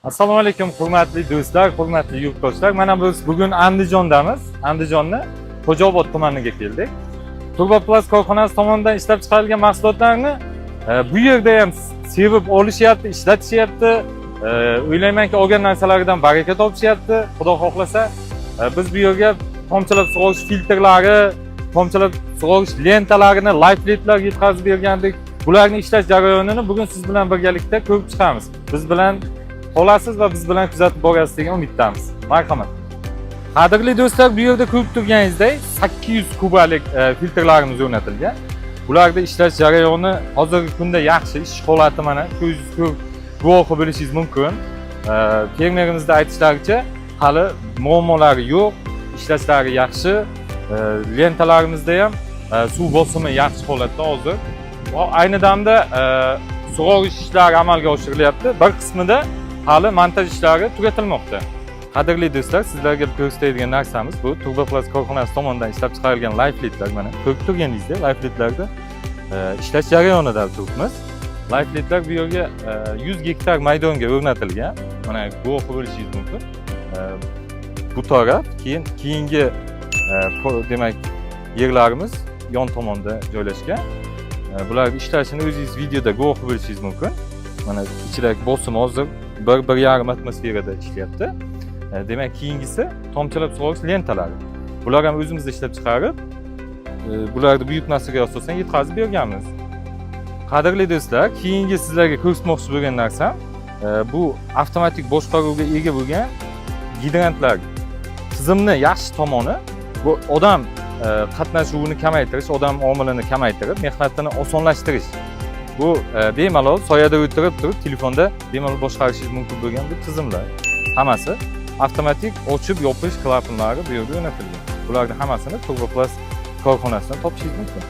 Assalomu alaykum, hurmatli do'stlar, hurmatli yurtdoshlar. Mana biz bugun Andijondamiz. Andijonni Xo'jaobod tumaniga keldik. Turboplast korxonasi tomonidan ishlab chiqarilgan mahsulotlarni bu yerda ham sevib olishyapti, ishlatishyapti. O'ylaymanki, olgan narsalaridan baraka topishyapti. Xudo xohlasa, biz bu yerga tomchilab sug'orish filtrlari, tomchilab sug'orish lentalarini, lifeletlar yetkazib bergandik. Bularni ishlash jarayonini bugun siz bilan birgalikda ko'rib chiqamiz. Biz bilan qolasiz va biz bilan kuzatib borasiz degan umiddamiz. Marhamat. Qadrli do'stlar, bu yerda ko'rib turganingizdek 800 kubalik filtrlarimiz o'rnatilgan. Bularda ishlash jarayoni hozirgi kunda yaxshi, ish holati mana ko'zingiz ko'rib guvohi bo'lishingiz mumkin. Fermerimizda aytishlaricha hali muammolari yo'q, ishlashlari yaxshi. Lentalarimizda ham suv bosimi yaxshi holatda hozir. Ayni damda sug'orish ishlari amalga oshirilyapti. Bir qismida hali montaj ishlari tugatilmoqda. Qadrli do'stlar, sizlarga ko'rsatadigan narsamiz bu Turboplast korxonasi tomonidan ishlab chiqarilgan lifeletlar. Mana ko'rib turganingizdek, lifeletlarda ishlash jarayonida turibmiz. Lifeletlar bu yerga 100 gektar maydonga o'rnatilgan. Mana guvohi bo'lishingiz mumkin. Bu taraf, keyingi demak yerlarimiz yon tomonda joylashgan. Bularni ishlashini o'zingiz videoda guvohi bo'lishingiz mumkin. Mana ichidagi bosim hozir 1.5 atmosferada ishlayapti. Demak, keyingisi tomchilab sug'orish lentalari. Bular ham o'zimizda ishlab chiqarib, bularni buyurtmasiga asosan yetkazib berganmiz. Qadrli do'stlar, keyingi sizlarga ko'rsatmoqchi bo'lgan narsam bu avtomatik boshqaruvga ega bo'lgan gidrantlar. Tizimni yaxshi tomoni bu odam qatnashuvini kamaytirish, odam omilini kamaytirib, mehnatini osonlashtirish. Bu bemalol soyada o'tirib turib telefonda bemalol boshqarishingiz mumkin bo'lgan bu tizimlar. Hammasi avtomatik ochib yopish klapanlari bu yerga o'rnatilgan. Bularning hammasini Turboplast korxonasidan topishingiz mumkin.